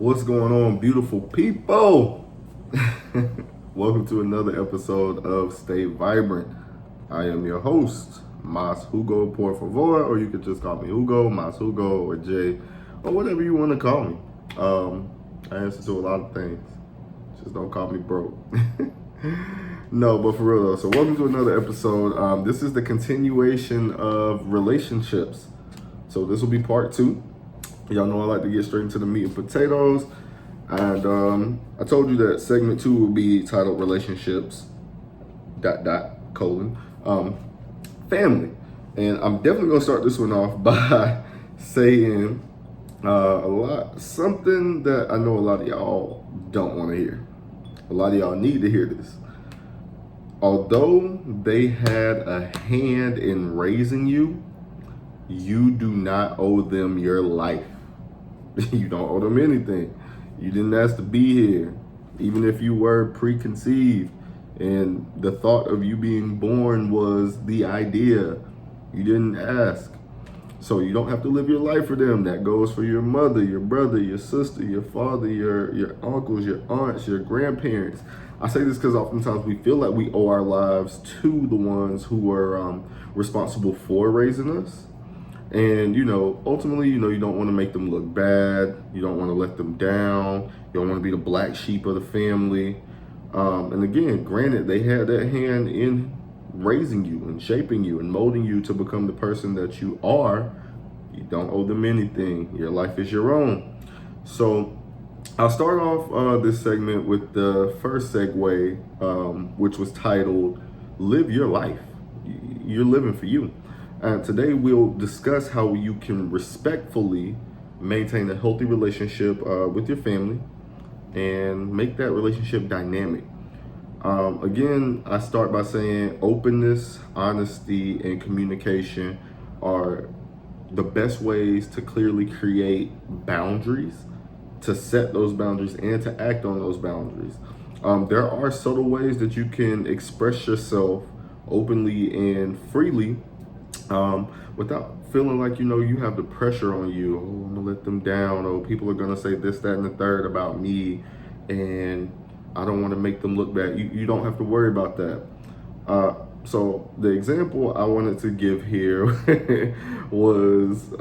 What's going on, beautiful people? Welcome to another episode of Stay Vibrant. I am your host, Mas Hugo por favor, or you could just call me Hugo, Mas Hugo, or Jay, or whatever you want to call me. I answer to a lot of things. Just don't call me broke. No, but for real though. So welcome to another episode. This is the continuation of relationships. So this will be part two. Y'all know I like to get straight into the meat and potatoes. And I told you that segment two will be titled relationships, colon, family. And I'm definitely going to start this one off by saying something that I know a lot of y'all don't want to hear. A lot of y'all need to hear this. Although they had a hand in raising you, you do not owe them your life. You don't owe them anything. You didn't ask to be here. Even if you were preconceived and the thought of you being born was the idea, you didn't ask. So you don't have to live your life for them. That goes for your mother, your brother, your sister, your father, your uncles, your aunts, your grandparents. I say this because oftentimes we feel like we owe our lives to the ones who were responsible for raising us. And, ultimately, you don't want to make them look bad. You don't want to let them down. You don't want to be the black sheep of the family. And again, granted, they had that hand in raising you and shaping you and molding you to become the person that you are. You don't owe them anything. Your life is your own. So I'll start off this segment with the first segue, which was titled, Live Your Life. You're living for you. Today we'll discuss how you can respectfully maintain a healthy relationship with your family and make that relationship dynamic. Again, I start by saying openness, honesty, and communication are the best ways to clearly create boundaries, to set those boundaries, and to act on those boundaries. There are subtle ways that you can express yourself openly and freely without feeling like you have the pressure on you. Oh, I'm gonna let them down. Oh, people are gonna say this, that, and the third about me, and I don't want to make them look bad. You don't have to worry about that. So the example I wanted to give here was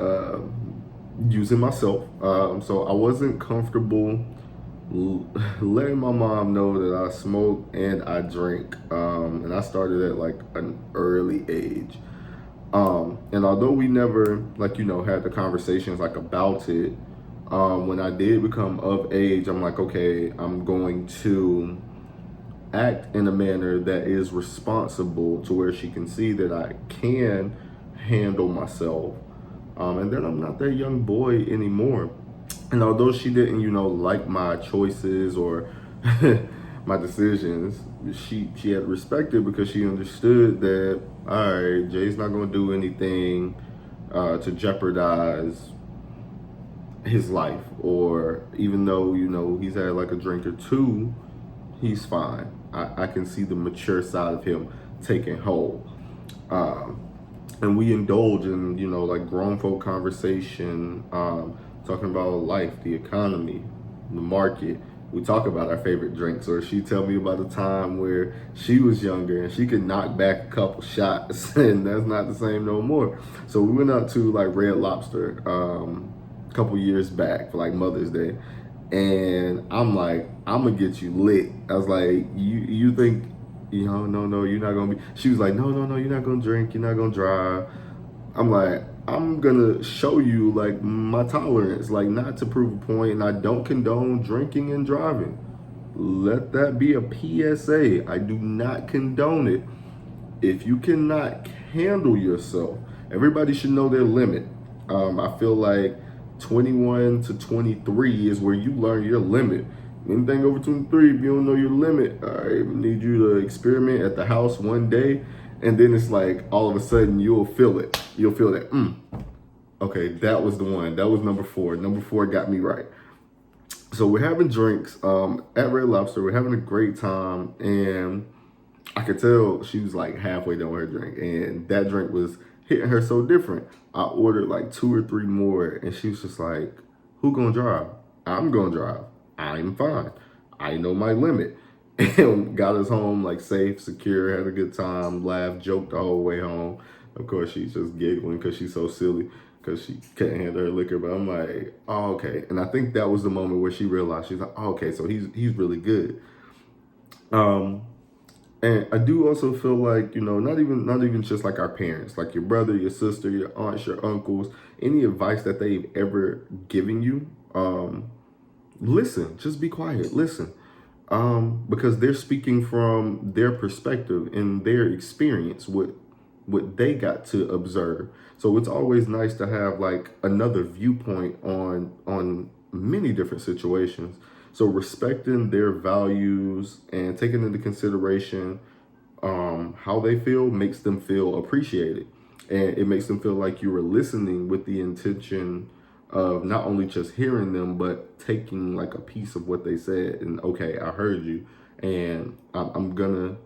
using myself. So I wasn't comfortable letting my mom know that I smoke and I drink, and I started at like an early age. And although we never, had the conversations about it, when I did become of age, I'm like, okay, I'm going to act in a manner that is responsible to where she can see that I can handle myself. And then I'm not that young boy anymore. And although she didn't, like my choices or my decisions, she had respected because she understood that, all right, Jay's not going to do anything to jeopardize his life, or even though he's had like a drink or two, he's fine. I can see the mature side of him taking hold. And we indulge in grown folk conversation, talking about life, the economy, the market. We talk about our favorite drinks, or she tell me about a time where she was younger and she could knock back a couple shots and that's not the same no more. So we went out to like Red Lobster a couple years back for like Mother's Day, and I'm like, I'm gonna get you lit. I was like, you think, no, you're not gonna be. She was like, no, you're not gonna drink, you're not gonna drive. I'm like, I'm gonna show you like my tolerance, like not to prove a point, and I don't condone drinking and driving. Let that be a PSA. I do not condone it. If you cannot handle yourself, everybody should know their limit. I feel like 21 to 23 is where you learn your limit. Anything over 23, if you don't know your limit, all right, I need you to experiment at the house one day, and then it's like all of a sudden you'll feel it. You'll feel that, okay, that was the one. That was number 4. Number 4 got me right. So we're having drinks at Red Lobster. We're having a great time, and I could tell she was like halfway done with her drink, and that drink was hitting her so different. I ordered like 2 or 3 more, and she was just like, "Who gonna drive?" I'm going to drive. I'm fine. I know my limit. And got us home like safe, secure, had a good time, laughed, joked the whole way home. Of course, she's just giggling because she's so silly because she can't handle her liquor. But I'm like, oh, okay. And I think that was the moment where she realized, she's like, oh, okay, so he's really good. Um, and I do also feel like, not even just like our parents, like your brother, your sister, your aunts, your uncles, any advice that they've ever given you, listen. Just be quiet. Listen, because they're speaking from their perspective and their experience, what they got to observe. So it's always nice to have like another viewpoint on many different situations. So respecting their values and taking into consideration how they feel makes them feel appreciated, and it makes them feel like you were listening with the intention of not only just hearing them but taking like a piece of what they said, and okay, I heard you, and I'm gonna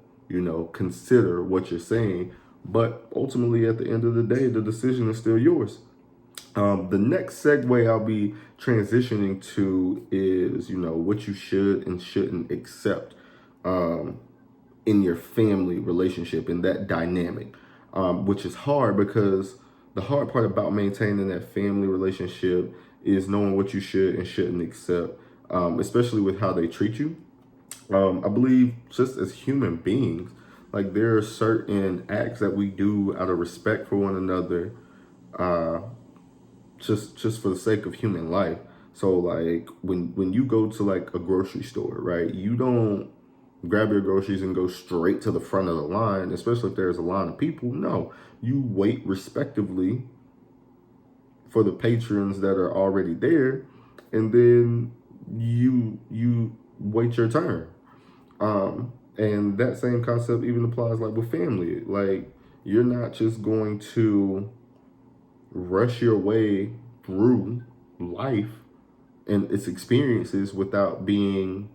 consider what you're saying, but ultimately at the end of the day the decision is still yours. The next segue I'll be transitioning to is what you should and shouldn't accept um, in your family relationship, in that dynamic, which is hard because the hard part about maintaining that family relationship is knowing what you should and shouldn't accept, especially with how they treat you. I believe just as human beings, like there are certain acts that we do out of respect for one another, uh, just for the sake of human life. So like when you go to like a grocery store, right? You don't grab your groceries and go straight to the front of the line, especially if there's a line of people. No, you wait respectively for the patrons that are already there, and then you wait your turn. And that same concept even applies like with family. Like you're not just going to rush your way through life and its experiences without being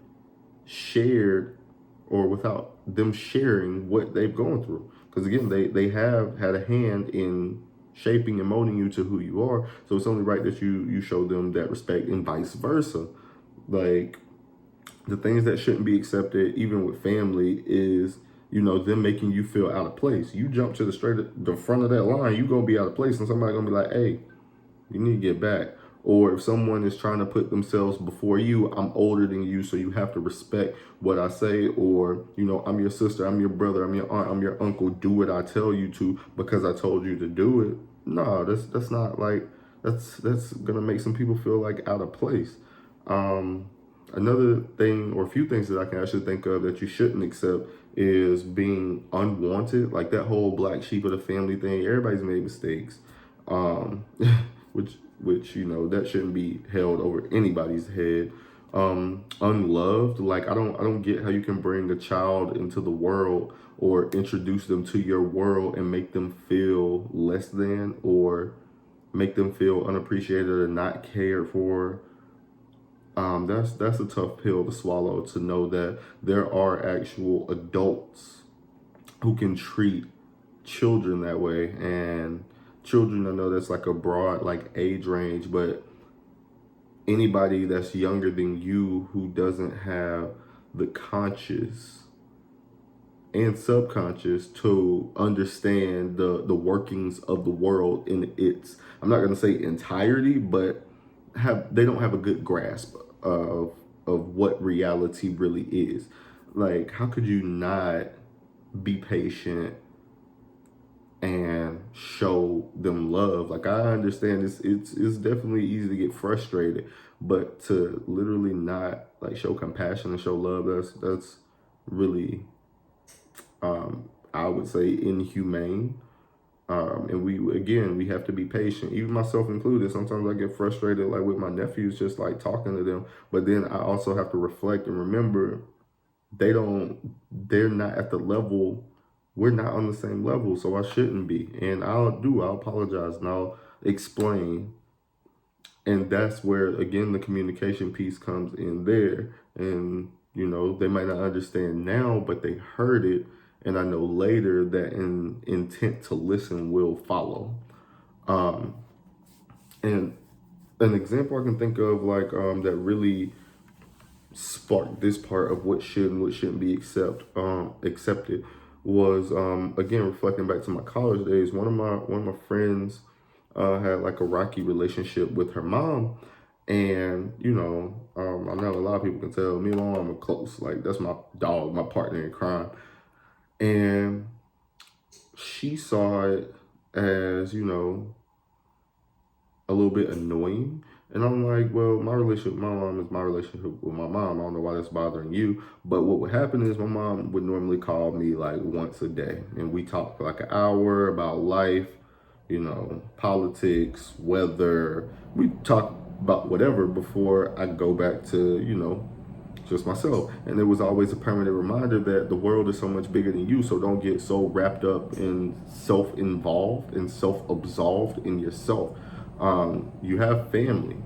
shared, or without them sharing what they've gone through. Because again, they have had a hand in shaping and molding you to who you are. So it's only right that you show them that respect, and vice versa. Like the things that shouldn't be accepted, even with family, is them making you feel out of place. You jump to the front of that line, you gonna be out of place, and somebody gonna be like, "Hey, you need to get back." Or if someone is trying to put themselves before you, I'm older than you, so you have to respect what I say. Or, I'm your sister, I'm your brother, I'm your aunt, I'm your uncle. Do what I tell you to because I told you to do it. No, that's not like that's gonna make some people feel like out of place. Um, Another thing, or a few things that I can actually think of that you shouldn't accept, is being unwanted. Like that whole black sheep of the family thing. Everybody's made mistakes. Um, which that shouldn't be held over anybody's head. Unloved, like I don't get how you can bring a child into the world or introduce them to your world and make them feel less than, or make them feel unappreciated or not cared for. That's a tough pill to swallow, to know that there are actual adults who can treat children that way. And children, I know that's like a broad like age range, but anybody that's younger than you who doesn't have the conscious and subconscious to understand the workings of the world in its, I'm not going to say entirety, but they don't have a good grasp of what reality really is. Like how could you not be patient and show them love? Like I understand it's definitely easy to get frustrated, but to literally not like show compassion and show love, that's really, I would say, inhumane. And we have to be patient, even myself included. Sometimes I get frustrated like with my nephews, just like talking to them, but then I also have to reflect and remember they're not at the level, we're not on the same level, so I shouldn't be. And I'll apologize and I'll explain. And that's where again the communication piece comes in there. And they might not understand now, but they heard it, and I know later that an intent to listen will follow. um and an example I can think of, like, that really sparked this part of what should and what shouldn't be accepted was, again, reflecting back to my college days. One of my friends had like a rocky relationship with her mom, and I know a lot of people can tell me and my mom are close. Like, that's my dog, my partner in crime, and she saw it as, a little bit annoying. And I'm like, well, my relationship with my mom is my relationship with my mom. I don't know why that's bothering you. But what would happen is my mom would normally call me like once a day. And we talk for like an hour about life, politics, weather. We talk about whatever before I go back to, just myself. And it was always a permanent reminder that the world is so much bigger than you. So don't get so wrapped up in self-involved and self-absolved in yourself. You have family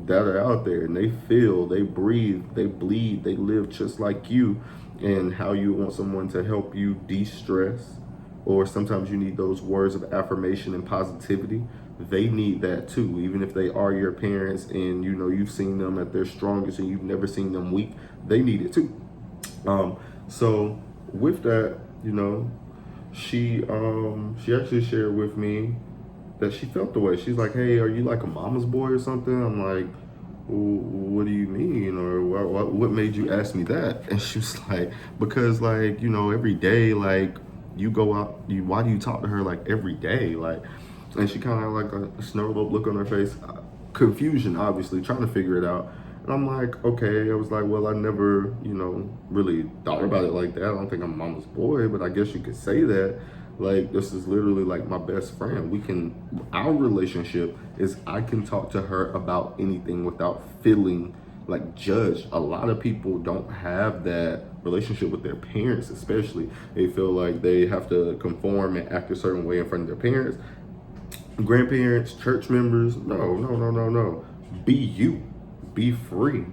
that are out there, and they feel, they breathe, they bleed, they live just like you. And how you want someone to help you de-stress, or sometimes you need those words of affirmation and positivity. They need that too, even if they are your parents and you've seen them at their strongest and you've never seen them weak. They need it too. So with that, she actually shared with me that she felt the way. She's like, hey, are you like a mama's boy or something? I'm like, well, what do you mean? Or what made you ask me that? And she was like, because like, every day, like you go out, why do you talk to her like every day? Like, and she kind of like a snarled up look on her face, confusion, obviously, trying to figure it out. And I'm like, okay. I was like, well, I never, really thought about it like that. I don't think I'm mama's boy, but I guess you could say that. Like, this is literally like my best friend. Our relationship is I can talk to her about anything without feeling like judged. A lot of people don't have that relationship with their parents, especially. They feel like they have to conform and act a certain way in front of their parents, grandparents, church members. No, no, no, no, no. Be you. Be free.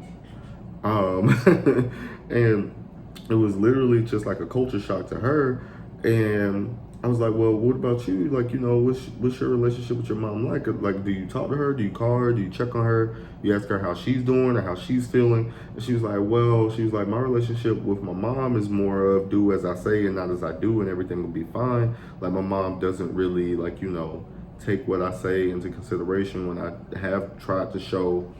And it was literally just like a culture shock to her. And I was like, well, what about you? Like, what's your relationship with your mom like? Like, do you talk to her? Do you call her? Do you check on her? You ask her how she's doing or how she's feeling? And she was like, my relationship with my mom is more of do as I say and not as I do, and everything will be fine. Like, my mom doesn't really, like, take what I say into consideration when I have tried to show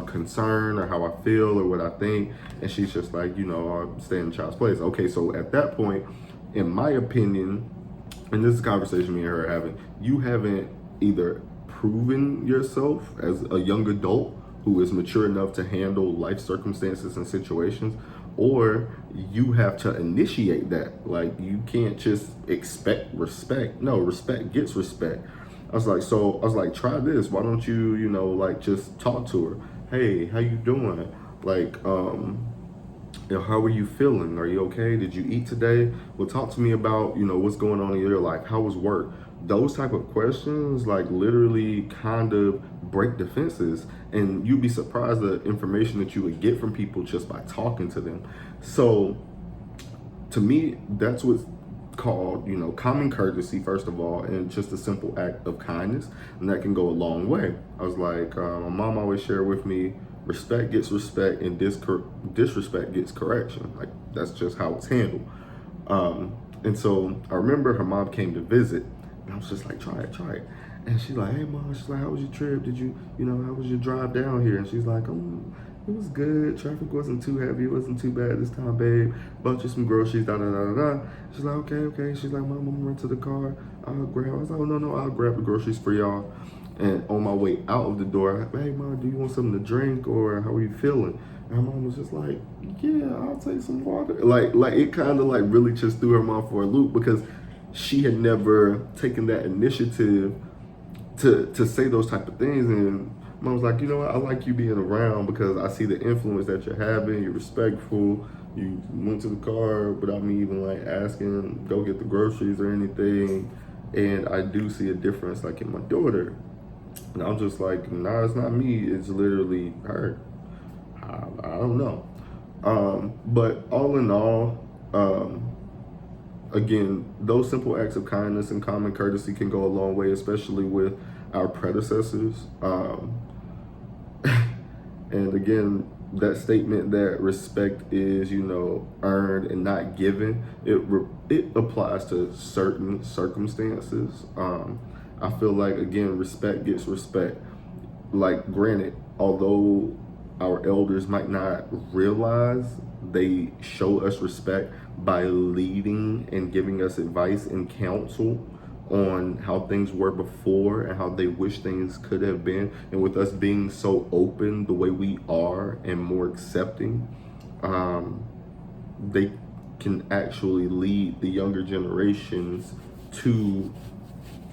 concern or how I feel or what I think. And she's just like, I stay in the child's place. Okay, so at that point, in my opinion, and this is a conversation me and her are having, you haven't either proven yourself as a young adult who is mature enough to handle life circumstances and situations, or you have to initiate that. Like, you can't just expect respect. No, respect gets respect. I was like, try this. Why don't you, like, just talk to her? Hey, how you doing? Like, how are you feeling? Are you okay? Did you eat today? Well, talk to me about, what's going on in your life. How was work? Those type of questions, like, literally kind of break defenses. And you'd be surprised the information that you would get from people just by talking to them. So, to me, that's what's called, common courtesy, first of all, and just a simple act of kindness. And that can go a long way. I was like, my mom always shared with me, respect gets respect and disrespect gets correction. Like, that's just how it's handled. And so I remember her mom came to visit, and I was just like, try it. And she's like, hey, mom, she's like, how was your trip? Did you, how was your drive down here? And she's like, it was good. Traffic wasn't too heavy. It wasn't too bad this time, babe. Bought you some groceries, da da da da da. She's like, okay. She's like, mom, I'm gonna run to the car. I'll grab. I was like, oh, no, I'll grab the groceries for y'all. And on my way out of the door, hey, mom, do you want something to drink, or how are you feeling? And her mom was just like, yeah, I'll take some water. Like it kind of like really just threw her mom for a loop, because she had never taken that initiative to say those type of things. And mom was like, what, I like you being around because I see the influence that you're having. You're respectful. You went to the car without me even like asking, go get the groceries or anything. And I do see a difference like in my daughter. And I'm just like, nah, it's not me. It's literally her. I don't know. But all in all, again, those simple acts of kindness and common courtesy can go a long way, especially with our predecessors. And again, that statement that respect is, earned and not given, it applies to certain circumstances. I feel like, again, respect gets respect. Like, granted, although our elders might not realize, they show us respect by leading and giving us advice and counsel on how things were before and how they wish things could have been. And with us being so open the way we are and more accepting, they can actually lead the younger generations to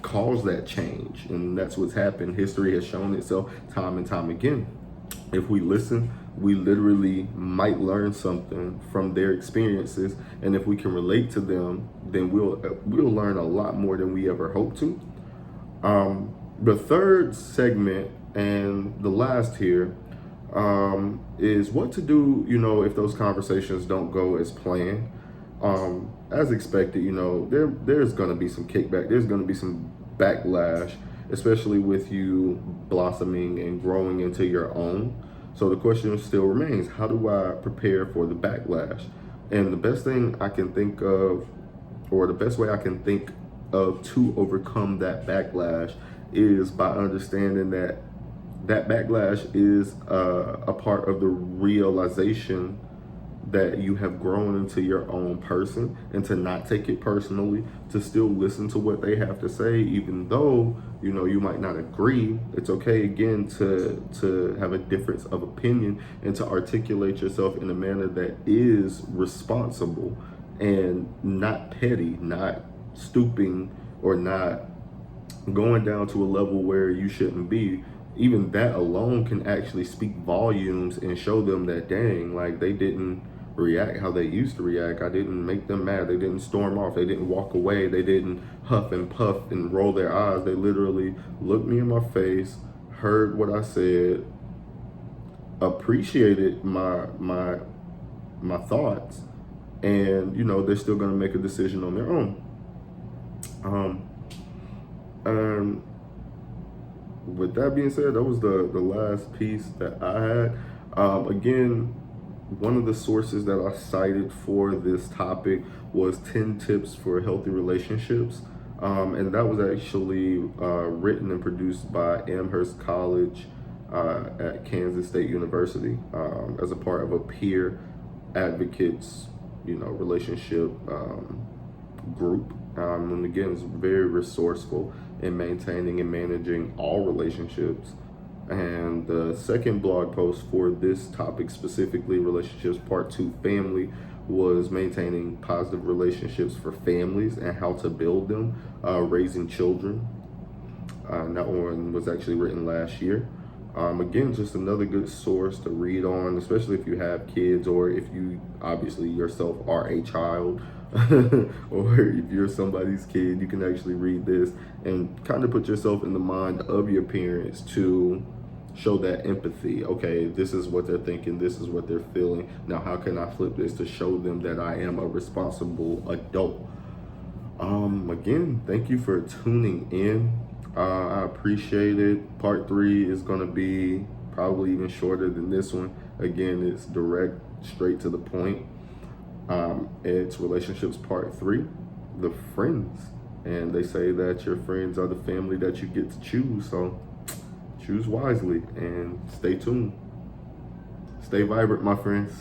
cause that change. And that's what's happened. History has shown itself time and time again. If we listen, we literally might learn something from their experiences, and if we can relate to them, then we'll learn a lot more than we ever hoped to. The third segment and the last here is what to do, if those conversations don't go as planned. As expected, there's going to be some kickback. There's going to be some backlash, especially with you blossoming and growing into your own. So the question still remains, how do I prepare for the backlash? And the best thing I can think of, or the best way I can think of to overcome that backlash, is by understanding that backlash is a part of the realization that you have grown into your own person, and to not take it personally, to still listen to what they have to say, even though you might not agree. It's okay, again, to have a difference of opinion and to articulate yourself in a manner that is responsible and not petty, not stooping, or not going down to a level where you shouldn't be. Even that alone can actually speak volumes and show them that, dang, like, they didn't react how they used to react. I didn't make them mad. They didn't storm off. They didn't walk away. They didn't huff and puff and roll their eyes. They literally looked me in my face, heard what I said, appreciated my thoughts, and they're still gonna make a decision on their own. And with that being said, that was the last piece that I had. Again, one of the sources that I cited for this topic was 10 Tips for Healthy Relationships. And that was actually written and produced by Amherst College at Kansas State University as a part of a peer advocates, relationship group. And again, it's very resourceful in maintaining and managing all relationships. And the second blog post for this topic, specifically relationships part 2, family, was maintaining positive relationships for families and how to build them, raising children. That one was actually written last year. Again, just another good source to read on, especially if you have kids, or if you obviously yourself are a child, or if you're somebody's kid. You can actually read this and kind of put yourself in the mind of your parents to show that empathy. Okay, this is what they're thinking, this is what they're feeling. Now, how can I flip this to show them that I am a responsible adult? Again, thank you for tuning in. I appreciate it. Part 3 is going to be probably even shorter than this one. Again, it's direct, straight to the point. It's relationships part 3, the friends. And they say that your friends are the family that you get to choose. So choose wisely and stay tuned. Stay vibrant, my friends.